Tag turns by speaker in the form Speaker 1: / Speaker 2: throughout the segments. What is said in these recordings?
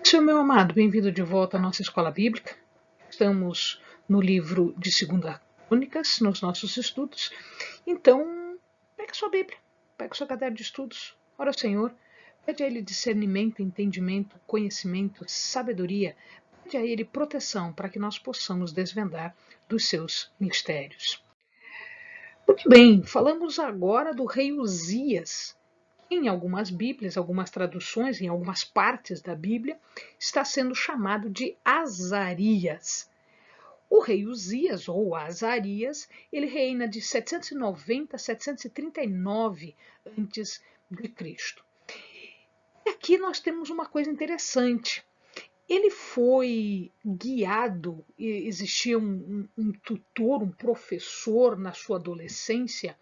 Speaker 1: Senhor meu amado, bem-vindo de volta à nossa escola bíblica. Estamos no livro de 2 Crônicas, nos nossos estudos. Então, pega sua Bíblia, pega seu caderno de estudos, ora ao Senhor, pede a Ele discernimento, entendimento, conhecimento, sabedoria, pede a Ele proteção para que nós possamos desvendar dos seus mistérios. Muito bem, falamos agora do rei Uzias. Em algumas Bíblias, algumas traduções, em algumas partes da Bíblia, está sendo chamado de Azarias. O rei Uzias, ou Azarias, ele reina de 790 a 739 a.C. E aqui nós temos uma coisa interessante. Ele foi guiado, existia um tutor, um professor na sua adolescência,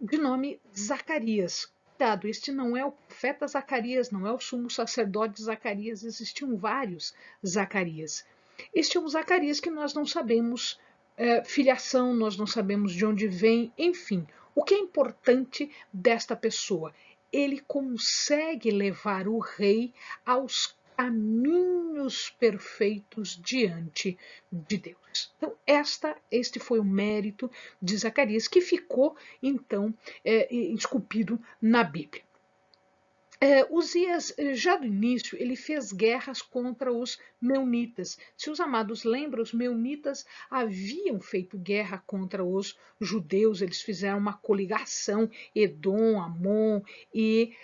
Speaker 1: de nome Zacarias. Cuidado, este não é o profeta Zacarias, não é o sumo sacerdote Zacarias, existiam vários Zacarias. Este é um Zacarias que nós não sabemos filiação, nós não sabemos de onde vem, enfim. O que é importante desta pessoa? Ele consegue levar o rei aos caminhos perfeitos diante de Deus. Então, este foi o mérito de Zacarias, que ficou, então, esculpido na Bíblia. Uzias, já do início, ele fez guerras contra os meunitas. Se os amados lembram, os meunitas haviam feito guerra contra os judeus, eles fizeram uma coligação, Edom, Amon e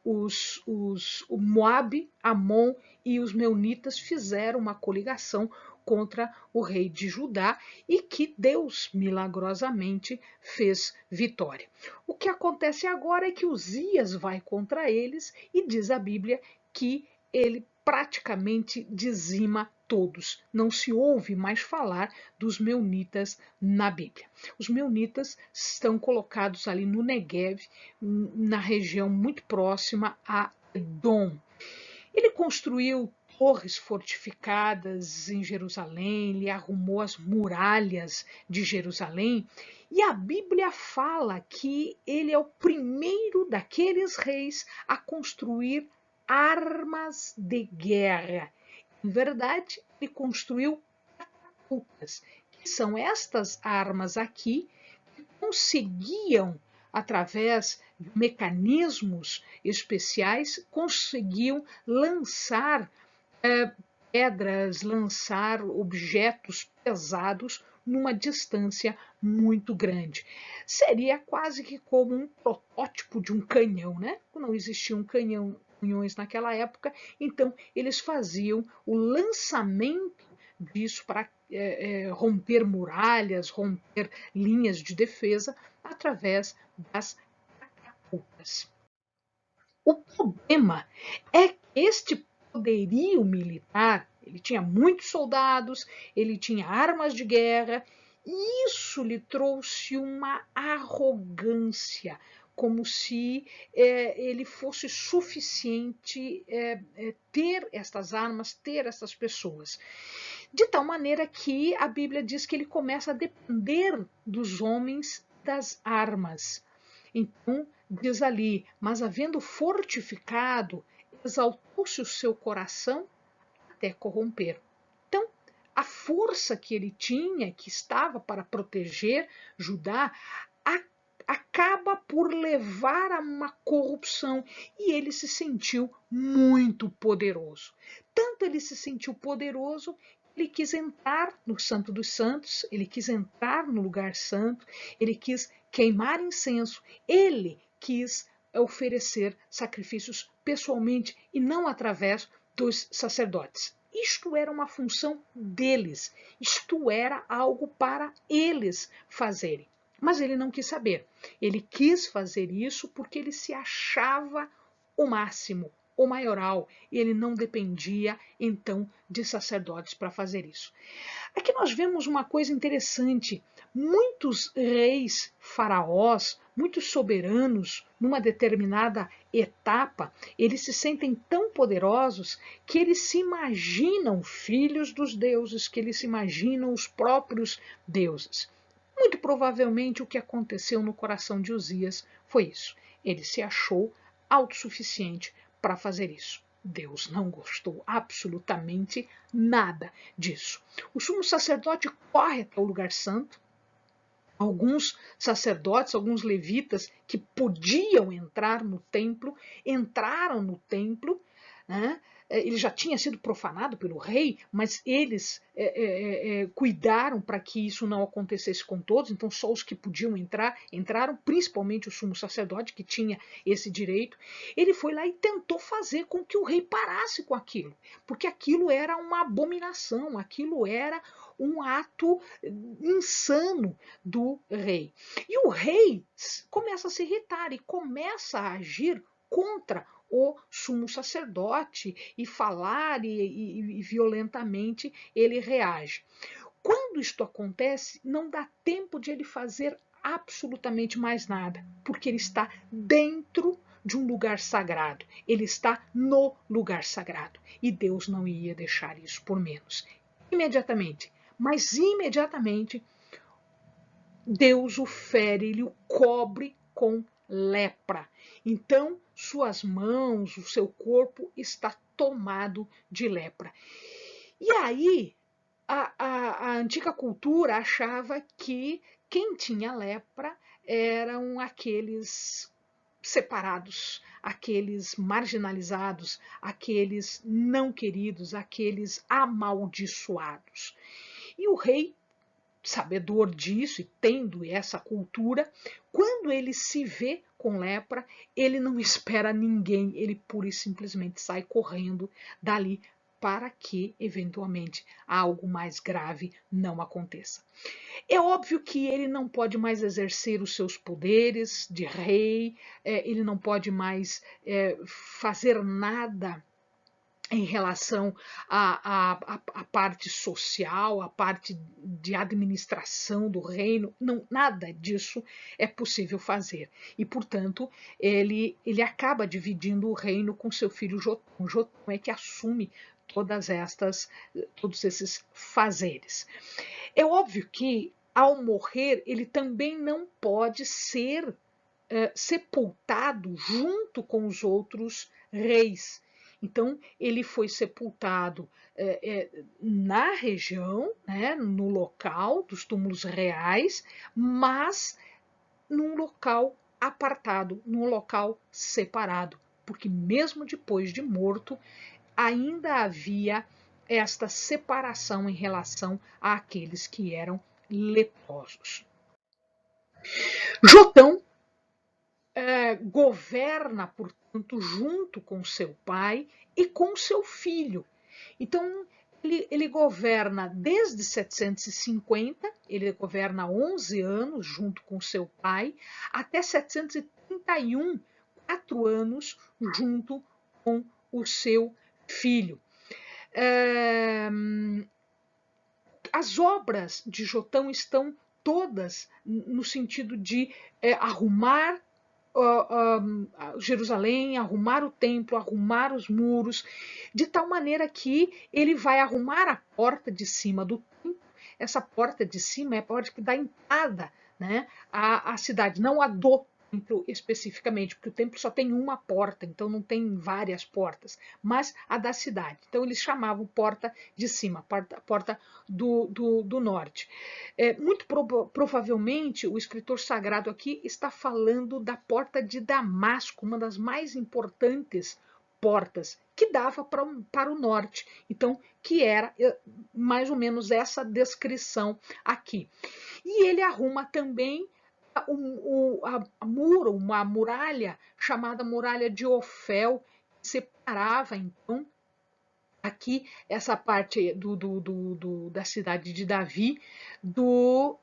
Speaker 1: o Moabe, Amon e os meunitas fizeram uma coligação contra o rei de Judá e que Deus milagrosamente fez vitória. O que acontece agora é que Uzias vai contra eles e diz a Bíblia que ele praticamente dizima todos. Não se ouve mais falar dos meunitas na Bíblia. Os meunitas estão colocados ali no Negev, na região muito próxima a Edom. Ele construiu torres fortificadas em Jerusalém, ele arrumou as muralhas de Jerusalém, e a Bíblia fala que ele é o primeiro daqueles reis a construir armas de guerra. Em verdade, ele construiu catapultas, que são estas armas aqui que conseguiam, através de mecanismos especiais, conseguiam lançar pedras, lançar objetos pesados numa distância muito grande. Seria quase que como um protótipo de um canhão, né? Não existiam canhões naquela época, então eles faziam o lançamento disso para romper muralhas, romper linhas de defesa através das catapultas. O problema é que este poderio militar, ele tinha muitos soldados, ele tinha armas de guerra, e isso lhe trouxe uma arrogância, como se ele fosse suficiente ter estas armas, ter essas pessoas. De tal maneira que a Bíblia diz que ele começa a depender dos homens, das armas. Então, diz ali, mas havendo fortificado, exaltou-se o seu coração até corromper. Então, a força que ele tinha, que estava para proteger Judá, acaba por levar a uma corrupção e ele se sentiu muito poderoso. Tanto ele se sentiu poderoso, ele quis entrar no Santo dos Santos, ele quis entrar no lugar santo, ele quis queimar incenso, ele quis oferecer sacrifícios pessoalmente e não através dos sacerdotes. Isto era uma função deles, isto era algo para eles fazerem. Mas ele não quis saber. Ele quis fazer isso porque ele se achava o máximo, o maioral, e ele não dependia, então, de sacerdotes para fazer isso. Aqui nós vemos uma coisa interessante. Muitos reis, faraós, muitos soberanos, numa determinada etapa, eles se sentem tão poderosos que eles se imaginam filhos dos deuses, que eles se imaginam os próprios deuses. Muito provavelmente o que aconteceu no coração de Uzias foi isso. Ele se achou autossuficiente para fazer isso. Deus não gostou absolutamente nada disso. O sumo sacerdote corre até o lugar santo. Alguns sacerdotes, alguns levitas que podiam entrar no templo, entraram no templo, né? Ele já tinha sido profanado pelo rei, mas eles cuidaram para que isso não acontecesse com todos, então só os que podiam entrar, entraram, principalmente o sumo sacerdote, que tinha esse direito. Ele foi lá e tentou fazer com que o rei parasse com aquilo, porque aquilo era uma abominação, aquilo era um ato insano do rei. E o rei começa a se irritar e começa a agir contra o sumo sacerdote e falar e violentamente ele reage. Quando isto acontece, não dá tempo de ele fazer absolutamente mais nada, porque ele está dentro de um lugar sagrado, ele está no lugar sagrado e Deus não ia deixar isso por menos. Imediatamente, mas imediatamente, Deus o fere, ele o cobre com lepra. Então, suas mãos, o seu corpo está tomado de lepra. E aí, a antiga cultura achava que quem tinha lepra eram aqueles separados, aqueles marginalizados, aqueles não queridos, aqueles amaldiçoados. E o rei, sabedor disso e tendo essa cultura, quando ele se vê com lepra, ele não espera ninguém, ele pura e simplesmente sai correndo dali para que, eventualmente, algo mais grave não aconteça. É óbvio que ele não pode mais exercer os seus poderes de rei, ele não pode mais fazer nada em relação à parte social, à parte de administração do reino, não, nada disso é possível fazer. E, portanto, ele acaba dividindo o reino com seu filho Jotão. Jotão é que assume todos esses fazeres. É óbvio que, ao morrer, ele também não pode ser sepultado junto com os outros reis. Então, ele foi sepultado na região, né, no local dos túmulos reais, mas num local apartado, num local separado, porque mesmo depois de morto, ainda havia esta separação em relação àqueles que eram leprosos. Jotão governa, portanto, junto com seu pai e com seu filho. Então, ele governa desde 750, ele governa 11 anos junto com seu pai, até 731, 4 anos junto com o seu filho. As obras de Jotão estão todas no sentido de arrumar Jerusalém, arrumar o templo, arrumar os muros, de tal maneira que ele vai arrumar a porta de cima do templo. Essa porta de cima é a porta que dá entrada, né, à cidade, não a do templo especificamente, porque o templo só tem uma porta, então não tem várias portas, mas a da cidade. Então eles chamavam porta de cima, porta do norte. Muito provavelmente o escritor sagrado aqui está falando da porta de Damasco, uma das mais importantes portas que dava para o norte. Então, que era mais ou menos essa descrição aqui. E ele arruma também uma muralha chamada Muralha de Ofel, que separava, então, aqui essa parte da cidade de Davi do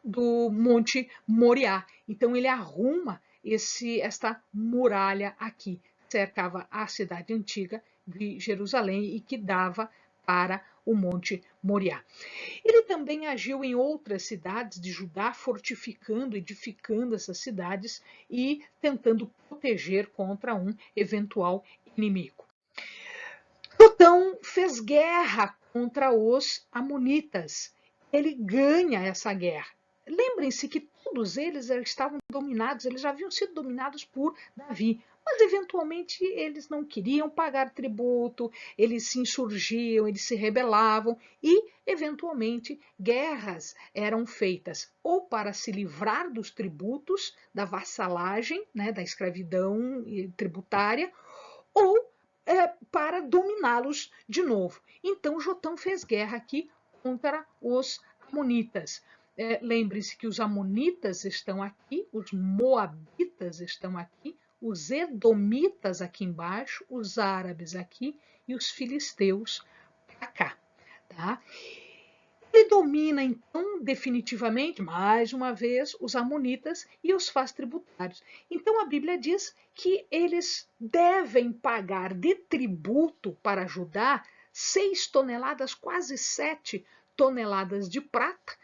Speaker 1: Monte Moriá. Então ele arruma esta muralha aqui, cercava a cidade antiga de Jerusalém e que dava para o Monte Moriá. Ele também agiu em outras cidades de Judá, fortificando, edificando essas cidades e tentando proteger contra um eventual inimigo. Jotão fez guerra contra os amonitas. Ele ganha essa guerra. Lembrem-se que todos eles estavam dominados, eles já haviam sido dominados por Davi, mas eventualmente eles não queriam pagar tributo, eles se insurgiam, eles se rebelavam e, eventualmente, guerras eram feitas ou para se livrar dos tributos, da vassalagem, né, da escravidão tributária, ou para dominá-los de novo. Então Jotão fez guerra aqui contra os amonitas. Lembre-se que os amonitas estão aqui, os moabitas estão aqui, os edomitas aqui embaixo, os árabes aqui e os filisteus para cá. Tá? Ele domina, então, definitivamente, mais uma vez, os amonitas e os faz tributários. Então, a Bíblia diz que eles devem pagar de tributo para Judá 6 toneladas, quase 7 toneladas de prata,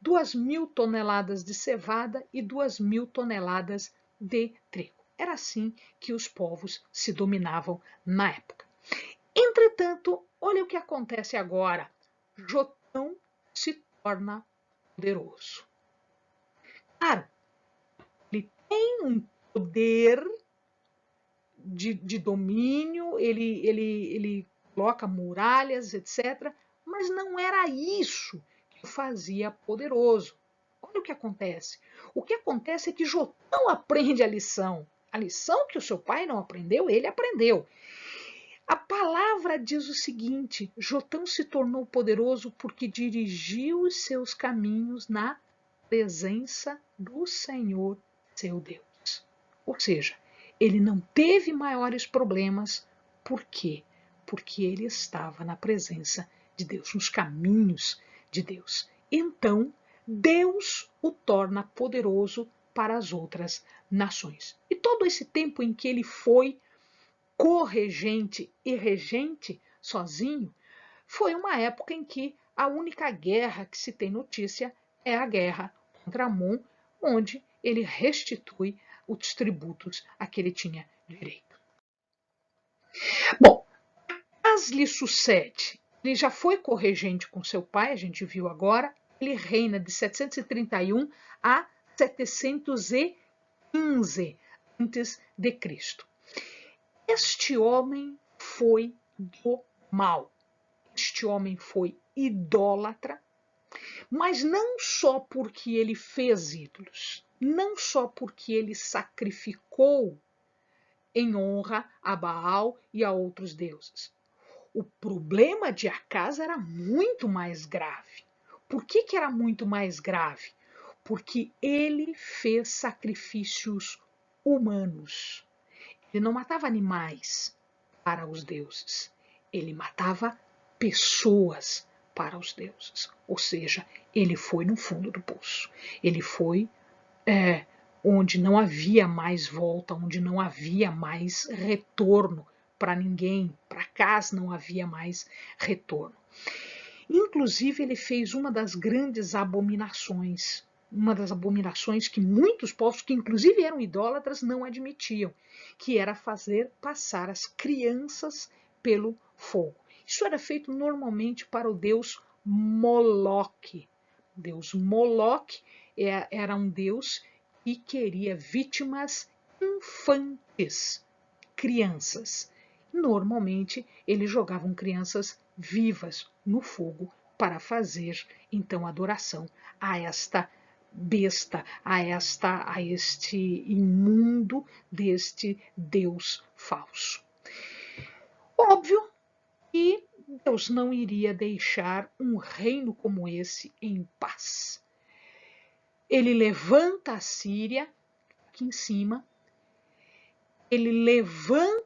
Speaker 1: 2.000 toneladas de cevada e 2.000 toneladas de trigo. Era assim que os povos se dominavam na época. Entretanto, olha o que acontece agora. Jotão se torna poderoso. Claro, ele tem um poder de domínio, ele coloca muralhas, etc. Mas não era isso que o fazia poderoso. Olha o que acontece. O que acontece é que Jotão aprende a lição. A lição que o seu pai não aprendeu, ele aprendeu. A palavra diz o seguinte: Jotão se tornou poderoso porque dirigiu os seus caminhos na presença do Senhor, seu Deus. Ou seja, ele não teve maiores problemas. Por quê? Porque ele estava na presença de Deus, nos caminhos de Deus. Então, Deus o torna poderoso para as outras nações. E todo esse tempo em que ele foi corregente e regente sozinho, foi uma época em que a única guerra que se tem notícia é a guerra contra Amon, onde ele restitui os tributos a que ele tinha direito. Bom, mas lhe sucede, ele já foi corregente com seu pai, a gente viu agora, ele reina de 731 a 715 antes de Cristo. Este homem foi do mal. Este homem foi idólatra, mas não só porque ele fez ídolos, não só porque ele sacrificou em honra a Baal e a outros deuses. O problema de Acaz era muito mais grave. Por que era muito mais grave? Porque ele fez sacrifícios humanos. Ele não matava animais para os deuses, ele matava pessoas para os deuses. Ou seja, ele foi no fundo do poço. Ele foi onde não havia mais volta, onde não havia mais retorno para ninguém. Para casa não havia mais retorno. Inclusive, ele fez uma das grandes abominações, uma das abominações que muitos povos, que inclusive eram idólatras, não admitiam, que era fazer passar as crianças pelo fogo. Isso era feito normalmente para o deus Moloque. O deus Moloque era um deus que queria vítimas infantes, crianças. Normalmente, eles jogavam crianças vivas no fogo para fazer então adoração a esta besta, a este imundo deste Deus falso. Óbvio que Deus não iria deixar um reino como esse em paz. Ele levanta a Síria aqui em cima, ele levanta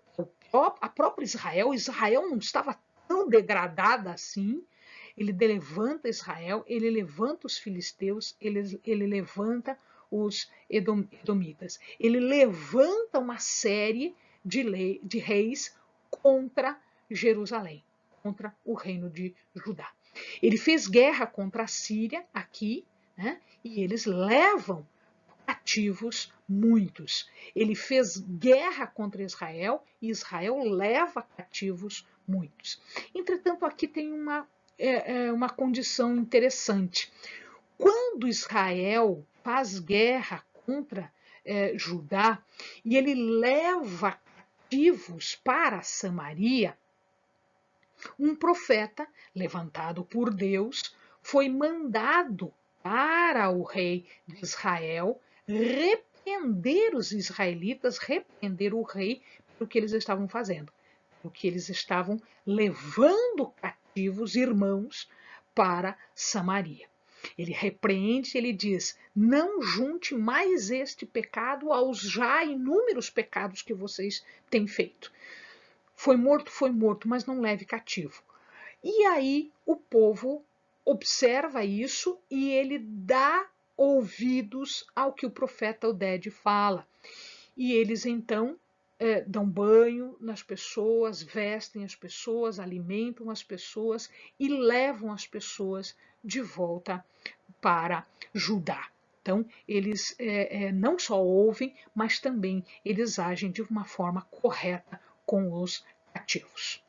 Speaker 1: a própria Israel. Israel não estava tão degradada assim. Ele levanta Israel, ele levanta os filisteus, ele levanta os edomitas. Ele levanta uma série de reis contra Jerusalém, contra o reino de Judá. Ele fez guerra contra a Síria aqui, né, e eles levam cativos muitos. Ele fez guerra contra Israel e Israel leva cativos muitos. Entretanto, aqui tem uma condição interessante. Quando Israel faz guerra contra Judá e ele leva cativos para Samaria, um profeta levantado por Deus foi mandado para o rei de Israel repreender os israelitas, repreender o rei pelo que eles estavam fazendo, pelo que eles estavam levando cativos irmãos para Samaria. Ele repreende, ele diz: não junte mais este pecado aos já inúmeros pecados que vocês têm feito. Foi morto, mas não leve cativo. E aí o povo observa isso e ele dá ouvidos ao que o profeta Oded fala. E eles então dão banho nas pessoas, vestem as pessoas, alimentam as pessoas e levam as pessoas de volta para Judá. Então, eles não só ouvem, mas também eles agem de uma forma correta com os cativos.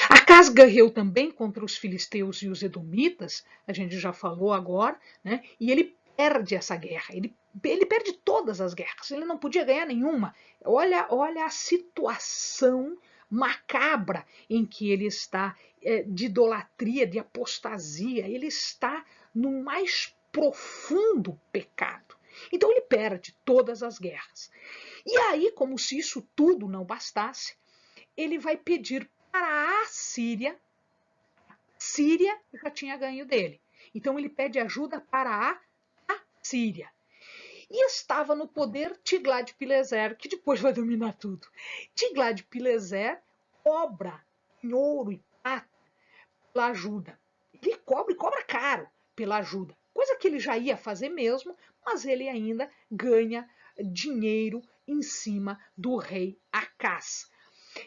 Speaker 1: Acas guerreou também contra os filisteus e os edomitas, a gente já falou agora, né? E ele perde essa guerra, ele perde todas as guerras, ele não podia ganhar nenhuma. Olha a situação macabra em que ele está, de idolatria, de apostasia, ele está no mais profundo pecado. Então ele perde todas as guerras. E aí, como se isso tudo não bastasse, ele vai pedir para a Síria. Síria já tinha ganho dele. Então ele pede ajuda para a Síria. E estava no poder Tiglat-Pileser, que depois vai dominar tudo. Tiglat-Pileser cobra em ouro e prata pela ajuda. Ele cobra caro pela ajuda. Coisa que ele já ia fazer mesmo, mas ele ainda ganha dinheiro em cima do rei Acaz.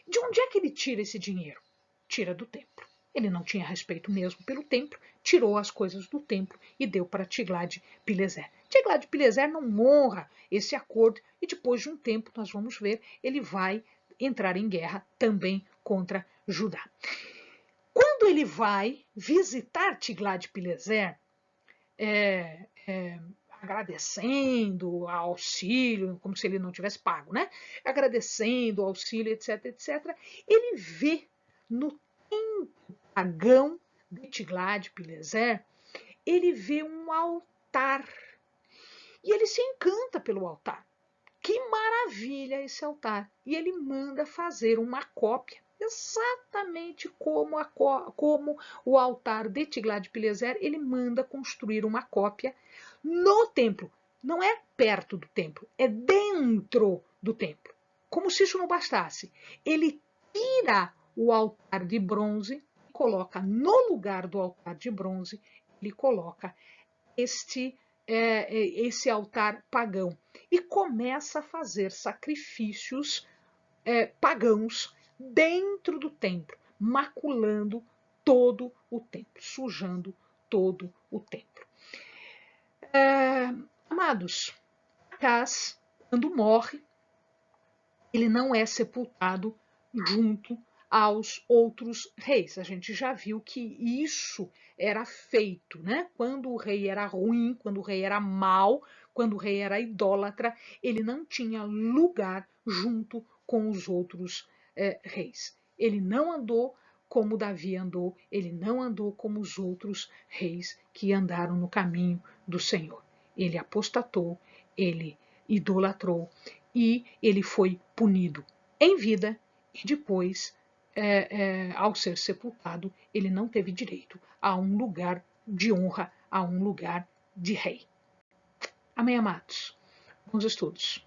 Speaker 1: De onde é que ele tira esse dinheiro? Tira do templo. Ele não tinha respeito mesmo pelo templo, tirou as coisas do templo e deu para Tiglat-Pileser. Tiglat-Pileser não honra esse acordo e depois de um tempo, nós vamos ver, ele vai entrar em guerra também contra Judá. Quando ele vai visitar Tiglat-Pileser, agradecendo ao auxílio, como se ele não tivesse pago, né? Agradecendo o auxílio, etc, etc. Ele vê no templo pagão de Tiglat-Pileser, ele vê um altar. E ele se encanta pelo altar. Que maravilha esse altar! E ele manda fazer uma cópia, exatamente como o altar de Tiglat-Pileser, ele manda construir uma cópia no templo. Não é perto do templo, é dentro do templo. Como se isso não bastasse. Ele tira o altar de bronze, coloca no lugar do altar de bronze, ele coloca esse altar pagão e começa a fazer sacrifícios pagãos dentro do templo, maculando todo o templo, sujando todo o templo. Amados, Acaz, quando morre, ele não é sepultado junto aos outros reis. A gente já viu que isso era feito, né? Quando o rei era ruim, quando o rei era mau, quando o rei era idólatra, ele não tinha lugar junto com os outros reis. Ele não andou como Davi andou, ele não andou como os outros reis que andaram no caminho do Senhor. Ele apostatou, ele idolatrou e ele foi punido em vida e depois, ao ser sepultado, ele não teve direito a um lugar de honra, a um lugar de rei. Amém, amados? Bons estudos.